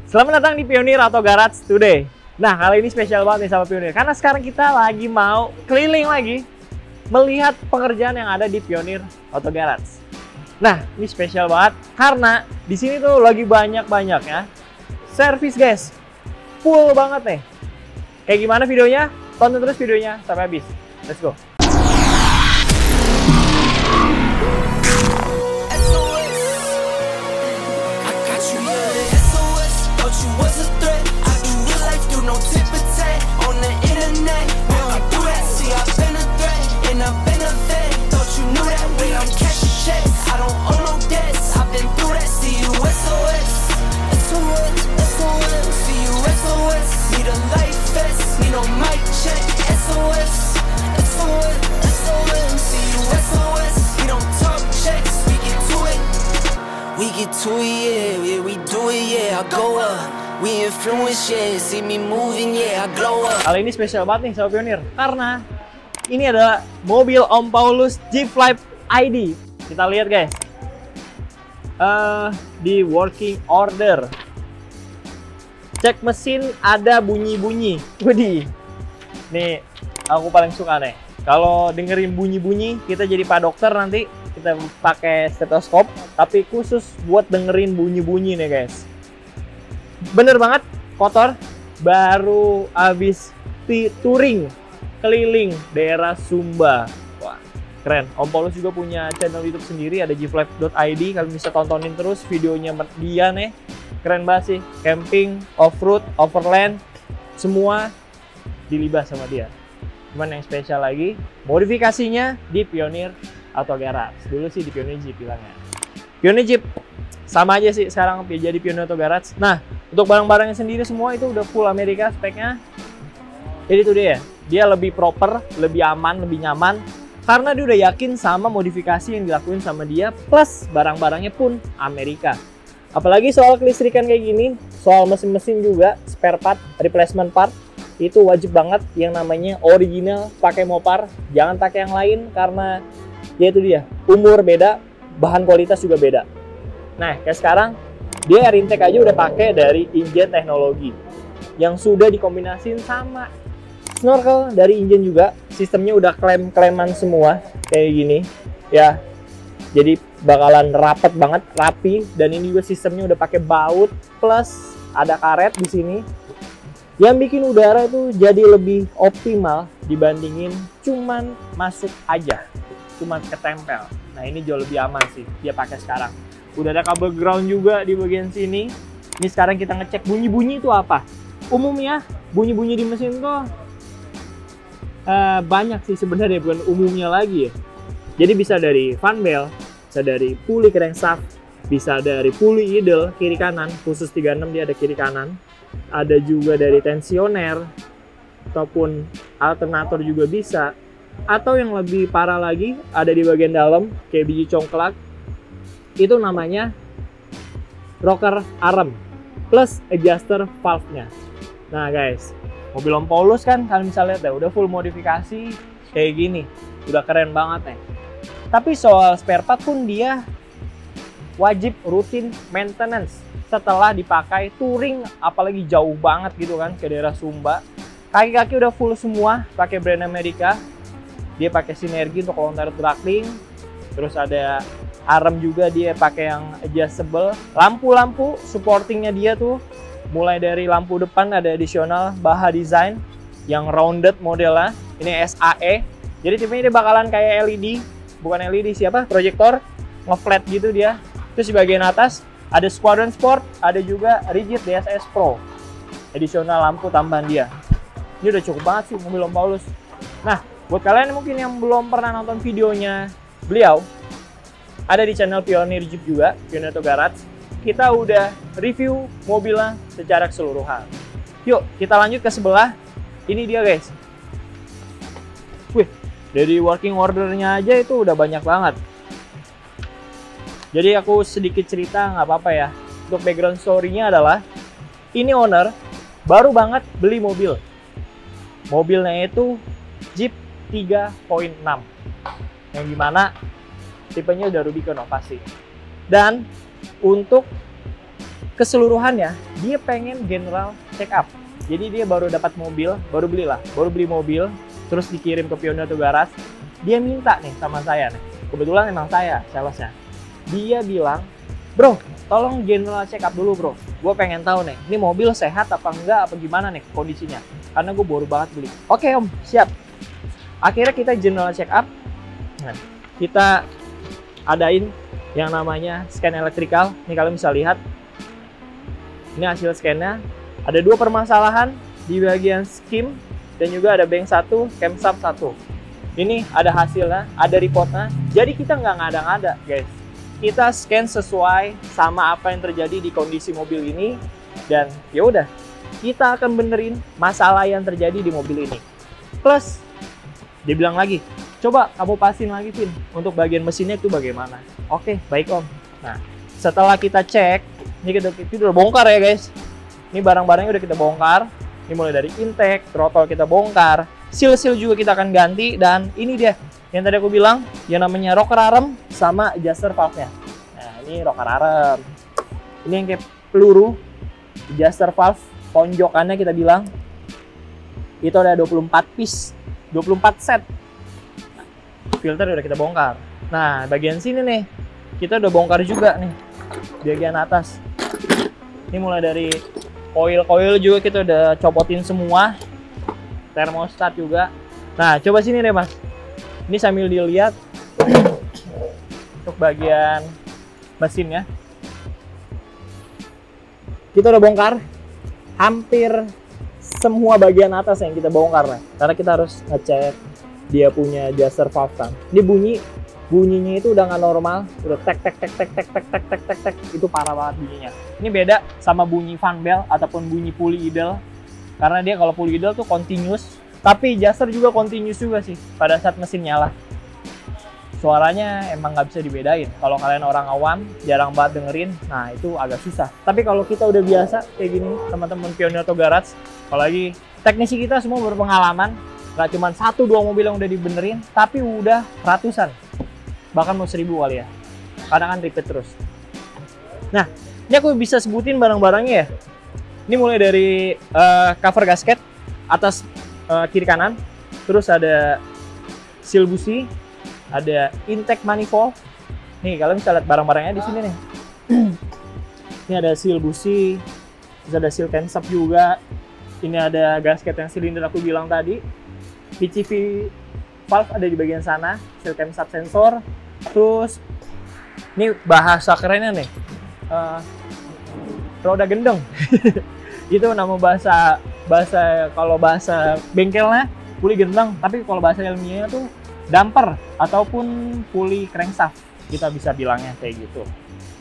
Selamat datang di Pioneer Auto Garage Today. Nah, kali ini spesial banget nih sama Pioneer, karena sekarang kita lagi mau keliling lagi melihat pengerjaan yang ada di Pioneer Auto Garage. Nah, ini spesial banget karena di sini tuh lagi banyak ya servis, guys. Full banget nih. Kayak gimana videonya? Tonton terus videonya sampai habis. Let's go. Kali ini spesial banget nih sama Pioneer karena ini adalah mobil Om Paulus Jeep Flight ID. Kita lihat, guys, di working order. Cek mesin ada bunyi-bunyi. Widih, nih aku paling suka nih. Kalau dengerin bunyi-bunyi, kita jadi pak dokter nanti kita pakai stetoskop, tapi khusus buat dengerin bunyi-bunyi nih, guys. Bener banget, kotor. Baru habis touring keliling daerah Sumba. Wah, keren. Om Paulus juga punya channel YouTube sendiri, ada gflight.id. Kalian bisa tontonin terus videonya dia nih. Keren banget sih. Camping, off-road, overland, semua dilibas sama dia. Cuman yang spesial lagi, modifikasinya di Pioneer Auto Garage. Dulu sih di Pioneer Jeep bilangnya. Pioneer Jeep sama aja sih sekarang jadi Pioneer Auto Garage. Nah, untuk barang-barangnya sendiri semua itu udah full Amerika speknya. Jadi itu dia lebih proper, lebih aman, lebih nyaman karena dia udah yakin sama modifikasi yang dilakuin sama dia, plus barang-barangnya pun Amerika. Apalagi soal kelistrikan kayak gini, soal mesin-mesin juga, spare part, replacement part, itu wajib banget yang namanya original pakai Mopar, jangan pakai yang lain karena ya itu dia, umur beda, bahan kualitas juga beda. Nah, kayak sekarang dia air intake aja udah pakai dari Ingen teknologi yang sudah dikombinasiin sama snorkel dari Ingen juga. Sistemnya udah klem-kleman semua kayak gini ya. Jadi bakalan rapet banget, rapi, dan ini juga sistemnya udah pakai baut plus ada karet di sini yang bikin udara itu jadi lebih optimal dibandingin cuman masuk aja, cuman ketempel. Nah, ini jauh lebih aman sih dia pakai sekarang. Udah ada kabel ground juga di bagian sini. Ini sekarang kita ngecek bunyi-bunyi itu apa. Umumnya bunyi-bunyi di mesin tuh banyak sih sebenarnya, bukan umumnya lagi ya. Jadi bisa dari fan bell, bisa dari puli crankshaft, bisa dari puli idle kiri kanan, khusus 36 dia ada kiri kanan. Ada juga dari tensioner ataupun alternator juga bisa. Atau yang lebih parah lagi ada di bagian dalam kayak biji congklak. Itu namanya rocker arm plus adjuster valve-nya. Nah, guys, mobil Om Paulus kan kalian bisa lihat ya, udah full modifikasi kayak gini. Udah keren banget nih. Tapi soal spare part pun dia wajib rutin maintenance setelah dipakai touring, apalagi jauh banget gitu kan ke daerah Sumba. Kaki-kaki udah full semua pakai brand Amerika. Dia pakai sinergi untuk counter throttling. Terus ada arm juga dia pakai yang adjustable. Lampu-lampu supportingnya dia tuh mulai dari lampu depan ada additional Baha Design yang rounded modelnya. Ini SAE. Jadi tipenya dia bakalan kayak LED, bukan LED siapa? Proyektor nge-flat gitu dia. Terus di bagian atas ada Squadron Sport, ada juga Rigid DSS Pro. Additional lampu tambahan dia. Ini udah cukup banget sih mobil Om Paulus. Nah, buat kalian mungkin yang belum pernah nonton videonya beliau, ada di channel Pioneer Jeep juga, Pioneer Auto Garage. Kita udah review mobilnya secara keseluruhan. Yuk, kita lanjut ke sebelah. Ini dia, guys. Wih, dari working ordernya aja itu udah banyak banget. Jadi aku sedikit cerita, nggak apa-apa ya. Untuk background story-nya adalah, ini owner baru banget beli mobil. Mobilnya itu Jeep 3.6. Yang dimana tipenya udah Rubicon pasti. Dan untuk keseluruhannya dia pengen general check up. Jadi dia baru dapat mobil, baru beli mobil, terus dikirim ke Pioneer Auto Garage. Dia minta nih sama saya nih, kebetulan emang saya salesnya. Dia bilang, bro, tolong general check up dulu bro. Gue pengen tahu nih, ini mobil sehat apa enggak, apa gimana nih kondisinya. Karena gue baru banget beli. Oke om, siap. Akhirnya kita general check up. Nah, kita adain yang namanya scan elektrikal. Ini kalian bisa lihat. Ini hasil scan-nya. Ada 2 permasalahan di bagian skim dan juga ada bank 1, camshaft 1. Ini ada hasilnya, ada reportnya. Jadi kita nggak ngada-ngada, guys. Kita scan sesuai sama apa yang terjadi di kondisi mobil ini dan ya udah, kita akan benerin masalah yang terjadi di mobil ini. Plus, dia bilang lagi, coba kamu pastiin lagi, Vin, untuk bagian mesinnya itu bagaimana. Oke, baik om. Nah, setelah kita cek, ini kita udah bongkar ya guys. Ini barang-barangnya udah kita bongkar. Ini mulai dari intake, throttle kita bongkar, seal-seal juga kita akan ganti, dan ini dia yang tadi aku bilang, yang namanya rocker arm sama adjuster valve-nya. Nah, ini rocker arm. Ini yang kayak peluru, adjuster valve, ponjokannya kita bilang. Itu ada 24 piece, 24 set. Filter udah kita bongkar. Nah, bagian sini nih, kita udah bongkar juga nih, bagian atas. Ini mulai dari koil juga kita udah copotin semua, termostat juga. Nah, coba sini deh mas, ini sambil dilihat untuk bagian mesinnya. Kita udah bongkar hampir semua bagian atas yang kita bongkar nih, karena kita harus ngecek dia punya adjuster valve kan. Ini bunyinya itu udah nggak normal, udah tek, itu parah banget bunyinya. Ini beda sama bunyi fan bell ataupun bunyi pulley idle, karena dia kalau pulley idle tuh continuous, tapi adjuster juga continuous juga sih pada saat mesin nyala. Suaranya emang nggak bisa dibedain. Kalau kalian orang awam jarang banget dengerin, nah itu agak susah. Tapi kalau kita udah biasa kayak gini, teman-teman Pioneer Auto Garage, apalagi teknisi kita semua berpengalaman, nggak cuma 1-2 mobil yang udah dibenerin, tapi udah ratusan, bahkan mau 1000 kali ya, kadang kan repeat terus. Nah, ini aku bisa sebutin barang-barangnya ya. Ini mulai dari cover gasket atas kiri kanan, terus ada seal busi, ada intake manifold. Nih kalian bisa lihat barang-barangnya di sini nih. Ini ada seal busi, terus ada seal camshaft juga. Ini ada gasket yang silinder aku bilang tadi. PCV valve ada di bagian sana, seal camshaft sensor. Terus ini bahasa kerennya nih, roda gendeng. Itu nama bahasa kalau bahasa bengkelnya puli gendeng, tapi kalau bahasa ilmiahnya tuh damper ataupun puli crankshaft, kita bisa bilangnya kayak gitu.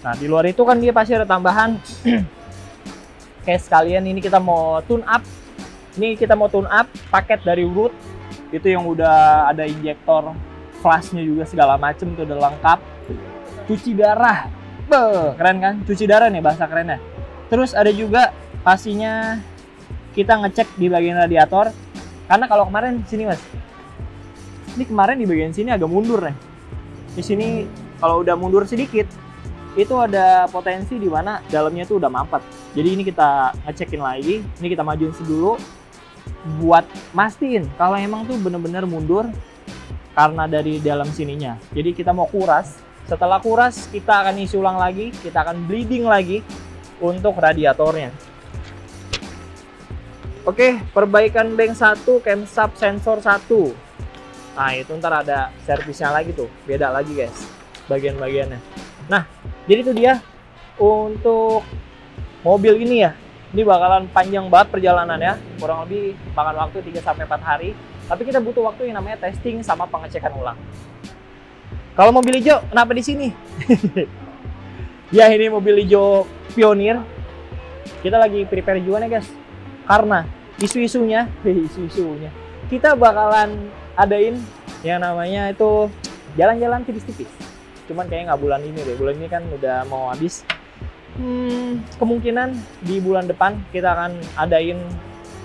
Nah, di luar itu kan dia pasti ada tambahan. Kayak sekalian ini kita mau tune up. Ini kita mau tune up paket dari Root. Itu yang udah ada injektor, flashnya juga segala macem tuh udah lengkap. Cuci darah. Beuh, keren kan? Cuci darah nih bahasa kerennya. Terus ada juga pastinya kita ngecek di bagian radiator. Karena kalau kemarin sini mas, ini kemarin di bagian sini agak mundur nih. Di sini kalau udah mundur sedikit, itu ada potensi di mana dalamnya tuh udah mampet. Jadi ini kita ngecekin lagi, ini kita majuin dulu buat mastiin kalau emang tuh bener-bener mundur karena dari dalam sininya. Jadi kita mau kuras. Setelah kuras, kita akan isi ulang lagi, kita akan bleeding lagi untuk radiatornya. Oke, perbaikan bank 1, camshaft sensor 1. Nah, itu ntar ada servisnya lagi tuh, beda lagi guys, bagian-bagiannya. Nah, jadi itu dia untuk mobil ini ya. Ini bakalan panjang banget perjalanannya, kurang lebih makan waktu 3-4 hari. Tapi kita butuh waktu yang namanya testing sama pengecekan ulang. Kalau mobil hijau, kenapa di sini? Ya, ini mobil hijau Pioneer. Kita lagi prepare juga nih guys, karena isu-isunya, kita bakalan adain yang namanya itu jalan-jalan tipis-tipis. Cuman kayaknya nggak bulan ini deh, bulan ini kan udah mau habis. Kemungkinan di bulan depan kita akan adain,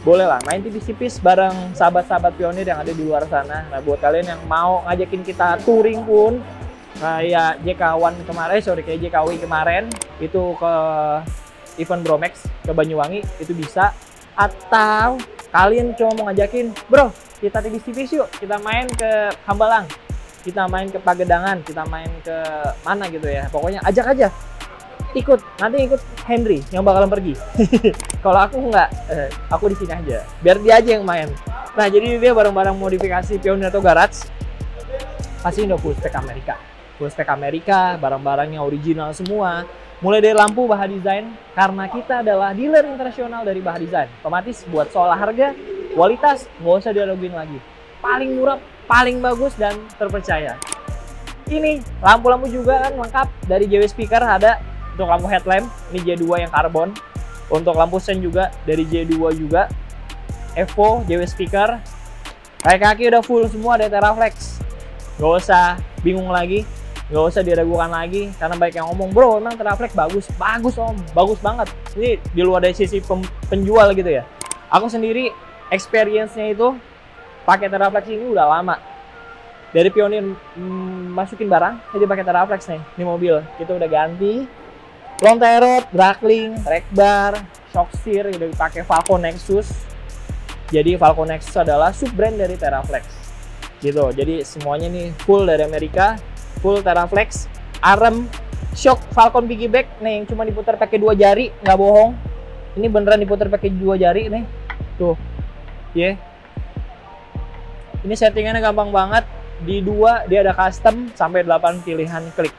boleh lah main tipis-tipis bareng sahabat-sahabat Pioneer yang ada di luar sana. Nah, buat kalian yang mau ngajakin kita touring pun, kayak JK1 kemarin, kayak JKW kemarin, itu ke event Bromax ke Banyuwangi itu bisa. Atau kalian cuma mau ngajakin, bro kita tipis-tipis yuk, kita main ke Hambalang, kita main ke Pagedangan, kita main ke mana gitu ya, pokoknya ajak aja, ikut, nanti ikut Henry yang bakalan pergi. Kalau aku nggak, aku di sini aja, biar dia aja yang main. Nah jadi dia barang-barang modifikasi Pioneer atau Garage pasti udah full spec Amerika, barang-barangnya original semua. Mulai dari lampu Baha Design, karena kita adalah dealer internasional dari Baha Design. Otomatis buat soal harga, kualitas, nggak usah diraguin lagi. Paling murah, paling bagus, dan terpercaya. Ini lampu-lampu juga kan lengkap dari JW Speaker, ada untuk lampu headlamp, ini J2 yang karbon. Untuk lampu sen juga dari J2 juga. Evo, JW Speaker. Kaki udah full semua dari Teraflex. Nggak usah bingung lagi. Nggak usah diragukan lagi, karena banyak yang ngomong, bro emang Teraflex bagus om, bagus banget. Ini di luar dari sisi penjual gitu ya. Aku sendiri experience-nya itu pakai Teraflex ini udah lama. Dari Pioneer masukin barang, jadi pakai Teraflex nih. Ini mobil kita udah ganti lontai rod, Bracklink, track bar, shock steer, udah dipakai Falcon Nexus. Jadi Falcon Nexus adalah sub brand dari Teraflex. Gitu. Jadi semuanya nih full dari Amerika. Full Teraflex, arm shock Falcon piggyback nih yang cuma diputar pakai 2 jari, nggak bohong. Ini beneran diputar pakai 2 jari nih. Tuh. Ya. Yeah. Ini settingannya gampang banget. Di 2 dia ada custom sampai 8 pilihan klik.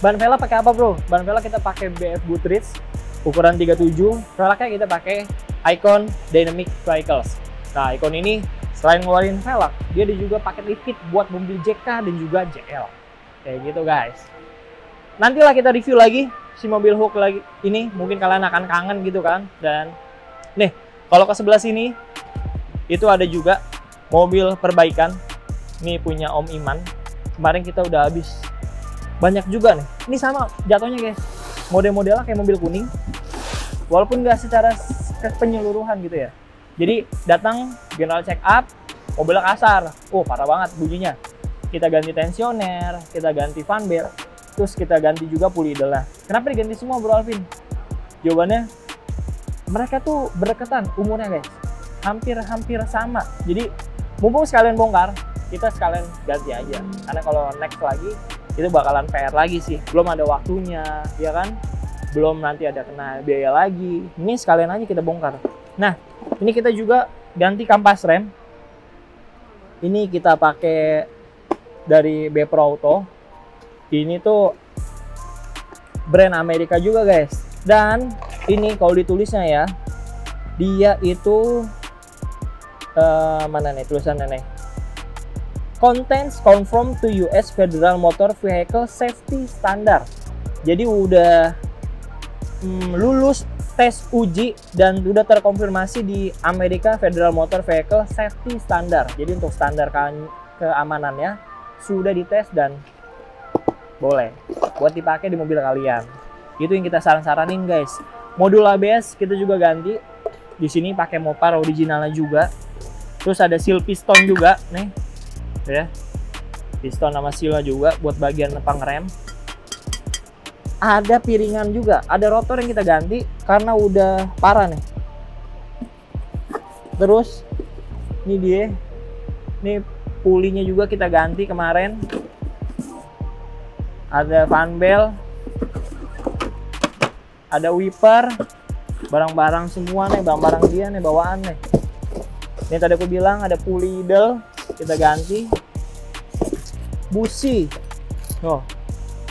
Ban velg pakai apa, bro? Ban velg kita pakai BF Goodrich ukuran 37. Velgnya kita pakai Icon Dynamic Vehicles. Nah, Icon ini selain ngeluarin velg, dia juga pakai lift kit buat mobil JK dan juga JL. Kayak gitu guys. Nantilah kita review lagi si mobil Hook lagi. Ini mungkin kalian akan kangen gitu kan. Dan nih, kalau ke sebelah sini itu ada juga mobil perbaikan. Ini punya Om Iman. Kemarin kita udah habis. Banyak juga nih. Ini sama jatuhnya guys. Model-modelnya kayak mobil kuning. Walaupun nggak secara penyeluruhan gitu ya. Jadi datang general check up, mobilnya kasar, parah banget bunyinya. Kita ganti tensioner, kita ganti fan belt, terus kita ganti juga pulley idle-nya. Kenapa diganti semua, Bro Alvin? Jawabannya, mereka tuh berdekatan umurnya guys, hampir sama. Jadi mumpung sekalian bongkar, kita sekalian ganti aja. Karena kalau next lagi, itu bakalan PR lagi sih. Belum ada waktunya, ya kan? Belum nanti ada kena biaya lagi. Ini sekalian aja kita bongkar. Nah, ini kita juga ganti kampas rem. Ini kita pakai dari B-Pro Auto. Ini tuh brand Amerika juga guys. Dan ini kalau ditulisnya ya, dia itu mana nih tulisannya nih? Contains conform to US Federal Motor Vehicle Safety Standard. Jadi udah lulus tes uji dan udah terkonfirmasi di Amerika Federal Motor Vehicle Safety Standard. Jadi untuk standar keamanannya sudah dites dan boleh buat dipakai di mobil kalian. Itu yang kita saran-saranin guys. Modul ABS kita juga ganti. Di sini pakai Mopar originalnya juga. Terus ada seal piston juga nih. Ya. Piston sama sealnya juga buat bagian pengerem. Ada piringan juga, ada rotor yang kita ganti karena udah parah nih. Terus ini dia, ini pulinya juga kita ganti kemarin. Ada fan belt, ada wiper, barang-barang semua nih, barang-barang dia nih bawaan nih. Ini tadi aku bilang ada pulley idle kita ganti, busi,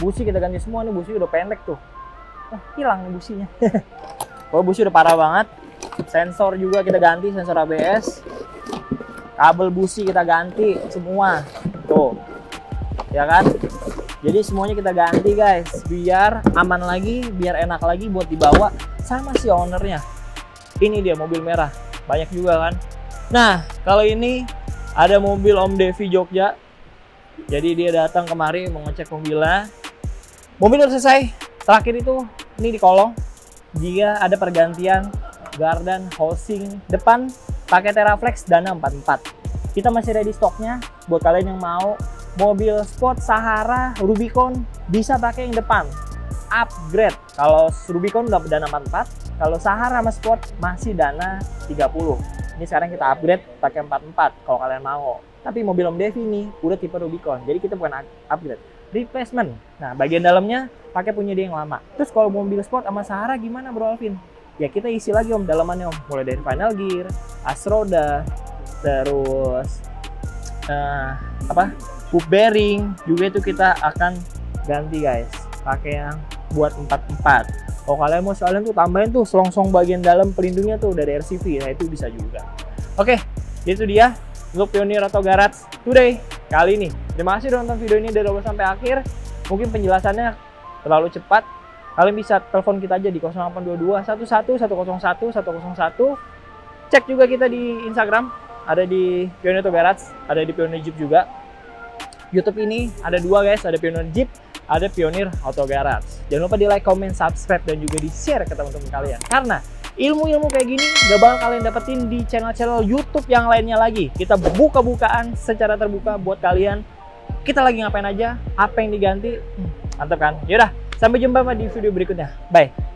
busi kita ganti semua nih, busi udah pendek tuh. Hilang nih businya. Oh, busi udah parah banget. Sensor juga kita ganti, sensor ABS. Kabel busi kita ganti semua. Tuh. Ya kan? Jadi semuanya kita ganti guys, biar aman lagi, biar enak lagi buat dibawa sama si ownernya. Ini dia mobil merah. Banyak juga kan. Nah, kalau ini ada mobil Om Devi Jogja. Jadi dia datang kemari mau ngecek mobilnya. Mobil udah selesai. Terakhir itu ini di kolong. Dia ada pergantian gardan housing depan pakai Teraflex Dana 44. Kita masih ready stoknya buat kalian yang mau mobil sport Sahara, Rubicon bisa pakai yang depan. upgrade. Kalau Rubicon udah dana 44, kalau Sahara sama Sport masih dana 30. Ini sekarang kita upgrade pakai 44 kalau kalian mau. Tapi mobil Om Devi ini udah tipe Rubicon, jadi kita bukan upgrade, replacement. Nah, bagian dalamnya pakai punya dia yang lama. Terus kalau mobil Sport sama Sahara gimana Bro Alvin? Ya kita isi lagi Om dalamannya Om, mulai dari final gear, as roda, terus hoop bearing juga itu kita akan ganti guys, pakai yang buat 44. Kalau kalian mau sekalian tuh tambahin tuh selongsong bagian dalam pelindungnya tuh dari RCV, nah itu bisa juga. Oke, itu dia untuk Pioneer Auto Garage Today kali ini. Terima kasih udah nonton video ini dari awal sampai akhir. Mungkin penjelasannya terlalu cepat, kalian bisa telepon kita aja di 0822 11 101 101. Cek juga kita di Instagram, ada di Pioneer Auto Garage, ada di Pioneer Jeep juga. YouTube ini ada dua guys, ada Pioneer Jeep, ada Pioneer Auto Garage. Jangan lupa di like, comment, subscribe, dan juga di share ke teman-teman kalian. Karena ilmu-ilmu kayak gini gak bakal kalian dapetin di channel-channel YouTube yang lainnya lagi. Kita buka-bukaan secara terbuka buat kalian. Kita lagi ngapain aja, apa yang diganti, mantap kan? Yaudah, sampai jumpa di video berikutnya. Bye!